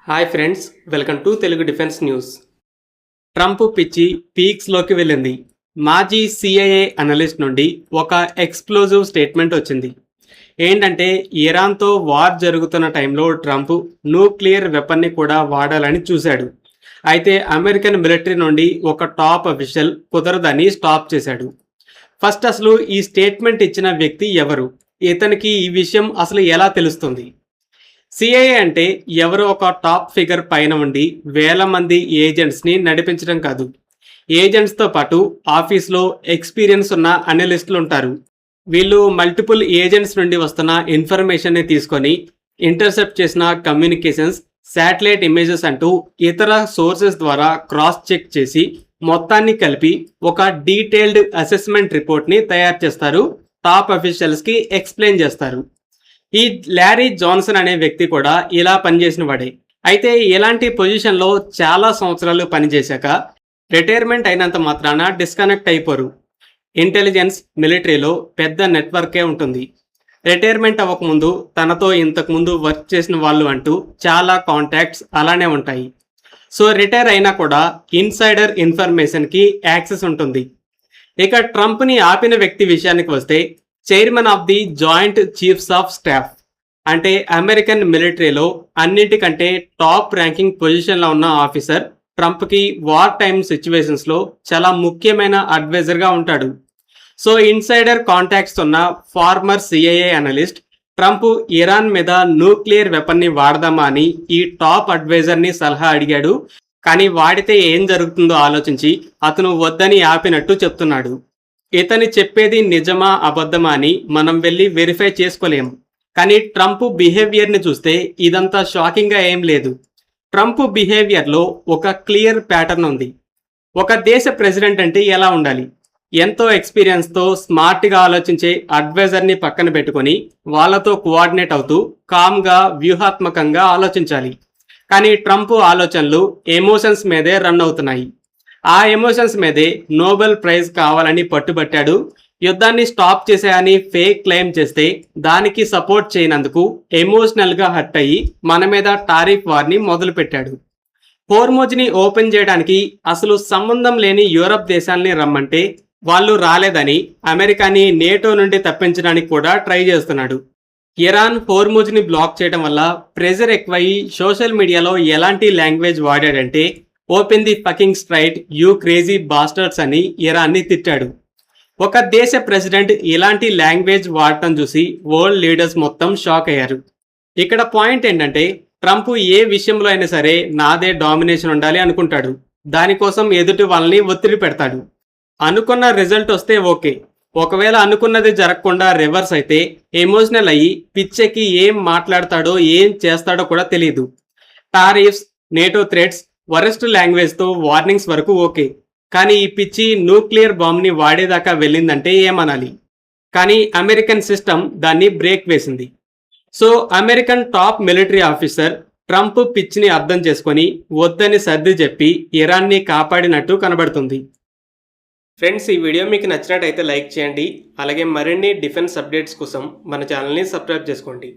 Hi friends, welcome to Telugu defence news. Trump పిచ్చి పీక్స్లోకి వెళ్ళింది. మాజీ సిఐఏ అనలిస్ట్ నుండి ఒక ఎక్స్ప్లోజివ్ స్టేట్మెంట్ వచ్చింది. ఏంటంటే ఇరాన్తో వార్ జరుగుతున్న టైంలో ట్రంప్ న్యూక్లియర్ వెపన్ని కూడా వాడాలని చూశాడు. అయితే అమెరికన్ మిలిటరీ నుండి ఒక టాప్ అఫీషియల్ కుదరదని స్టాప్ చేశాడు. ఫస్ట్ అసలు ఈ స్టేట్మెంట్ ఇచ్చిన వ్యక్తి ఎవరు? ఇతనికి ఈ విషయం అసలు ఎలా తెలుస్తుంది? సిఐఏ అంటే ఎవరో ఒక టాప్ ఫిగర్ పైన ఉండి వేల మంది ఏజెంట్స్ని నడిపించడం కాదు. ఏజెంట్స్తో పాటు ఆఫీస్లో ఎక్స్పీరియన్స్ ఉన్న అనలిస్టులు ఉంటారు. వీళ్ళు మల్టిపుల్ ఏజెంట్స్ నుండి వస్తున్న ఇన్ఫర్మేషన్ని తీసుకొని ఇంటర్సెప్ట్ చేసిన కమ్యూనికేషన్స్, శాటిలైట్ ఇమేజెస్ అంటూ ఇతర సోర్సెస్ ద్వారా క్రాస్ చెక్ చేసి మొత్తాన్ని కలిపి ఒక డీటెయిల్డ్ అసెస్మెంట్ రిపోర్ట్ని తయారు చేస్తారు. టాప్ అఫీషియల్స్కి ఎక్స్ప్లెయిన్ చేస్తారు. ఈ ల్యారీ జాన్సన్ అనే వ్యక్తి కూడా ఇలా పనిచేసిన వాడే. అయితే ఇలాంటి పొజిషన్లో చాలా సంవత్సరాలు పనిచేశాక రిటైర్మెంట్ అయినంత మాత్రాన డిస్కనెక్ట్ అయిపోరు. ఇంటెలిజెన్స్, మిలిటరీలో పెద్ద నెట్వర్కే ఉంటుంది. రిటైర్మెంట్ అవ్వకముందు తనతో ఇంతకుముందు వర్క్ చేసిన వాళ్ళు అంటూ చాలా కాంటాక్ట్స్ అలానే ఉంటాయి. సో రిటైర్ అయినా కూడా ఇన్సైడర్ ఇన్ఫర్మేషన్కి యాక్సెస్ ఉంటుంది. ఇక ట్రంప్ని ఆపిన వ్యక్తి విషయానికి వస్తే chairman of the joint chiefs of staff, అంటే అమెరికన్ మిలిటరీలో అన్నిటికంటే టాప్ ర్యాంకింగ్ పొజిషన్లో ఉన్న ఆఫీసర్ ట్రంప్కి వార్ టైమ్ సిచ్యువేషన్స్లో చాలా ముఖ్యమైన అడ్వైజర్గా ఉంటాడు. సో ఇన్సైడర్ కాంటాక్ట్స్ ఉన్న former CIA analyst Trump Iran మీద న్యూక్లియర్ వెపన్ని వాడదామా అని ఈ టాప్ అడ్వైజర్ని సలహా అడిగాడు. కానీ వాడితే ఏం జరుగుతుందో ఆలోచించి అతను వద్దని ఆపినట్టు చెప్తున్నాడు. ఇతని చెప్పేది నిజమా అబద్ధమా అని మనం వెళ్ళి వెరిఫై చేసుకోలేము. కానీ ట్రంప్ బిహేవియర్ని చూస్తే ఇదంతా షాకింగ్గా ఏం లేదు. ట్రంప్ బిహేవియర్లో ఒక క్లియర్ ప్యాటర్న్ ఉంది. ఒక దేశ ప్రెసిడెంట్ అంటే ఎలా ఉండాలి? ఎంతో ఎక్స్పీరియన్స్తో స్మార్ట్గా ఆలోచించే అడ్వైజర్ని పక్కన పెట్టుకొని వాళ్ళతో కోఆర్డినేట్ అవుతూ కామ్గా, వ్యూహాత్మకంగా ఆలోచించాలి. కానీ ట్రంప్ ఆలోచనలు ఎమోషన్స్ మీదే రన్ అవుతున్నాయి. ఆ ఎమోషన్స్ మీదే నోబెల్ ప్రైజ్ కావాలని పట్టుబట్టాడు. యుద్ధాన్ని స్టాప్ చేశాయని ఫేక్ క్లెయిమ్ చేస్తే దానికి సపోర్ట్ చేయనందుకు ఎమోషనల్గా హర్ట్ అయ్యి మన మీద టారిఫ్ వార్ని మొదలుపెట్టాడు. హోర్మోజ్ని ఓపెన్ చేయడానికి అసలు సంబంధం లేని యూరప్ దేశాలని రమ్మంటే వాళ్ళు రాలేదని అమెరికాని నేటో నుండి తప్పించడానికి కూడా ట్రై చేస్తున్నాడు. ఇరాన్ హోర్మోజ్ని బ్లాక్ చేయడం వల్ల ప్రెజర్ ఎక్కువయ్యి సోషల్ మీడియాలో ఎలాంటి లాంగ్వేజ్ వాడాడంటే open the fucking strait, you crazy bastards అని ఇరాన్ని తిట్టాడు. ఒక దేశ ప్రెసిడెంట్ ఇలాంటి లాంగ్వేజ్ వాడటం చూసి వరల్డ్ లీడర్స్ మొత్తం షాక్ అయ్యారు. ఇక్కడ పాయింట్ ఏంటంటే ట్రంప్ ఏ విషయంలో అయినా సరే నాదే డామినేషన్ ఉండాలి అనుకుంటాడు. దానికోసం ఎదుటి వాళ్ళని ఒత్తిడి పెడతాడు. అనుకున్న రిజల్ట్ వస్తే ఓకే, ఒకవేళ అనుకున్నది జరగకుండా రివర్స్ అయితే ఎమోషనల్ అయ్యి పిచ్చెక్కి ఏం మాట్లాడతాడో ఏం చేస్తాడో కూడా తెలియదు. టారిఫ్స్, నేటో థ్రెట్స్, వరెస్ట్ లాంగ్వేజ్తో వార్నింగ్స్ వరకు ఓకే, కానీ ఈ పిచ్చి న్యూక్లియర్ బాంబ్ని వాడేదాకా వెళ్ళిందంటే ఏమనాలి? కానీ అమెరికన్ సిస్టమ్ దాన్ని బ్రేక్ వేసింది. So American top military officer Trump పిచ్చిని అర్థం చేసుకొని వద్దని సర్ది చెప్పి ఇరాన్ని కాపాడినట్టు కనబడుతుంది. ఫ్రెండ్స్, ఈ వీడియో మీకు నచ్చినట్టయితే లైక్ చేయండి. అలాగే మరిన్ని డిఫెన్స్ అప్డేట్స్ కోసం మన ఛానల్ని సబ్స్క్రైబ్ చేసుకోండి.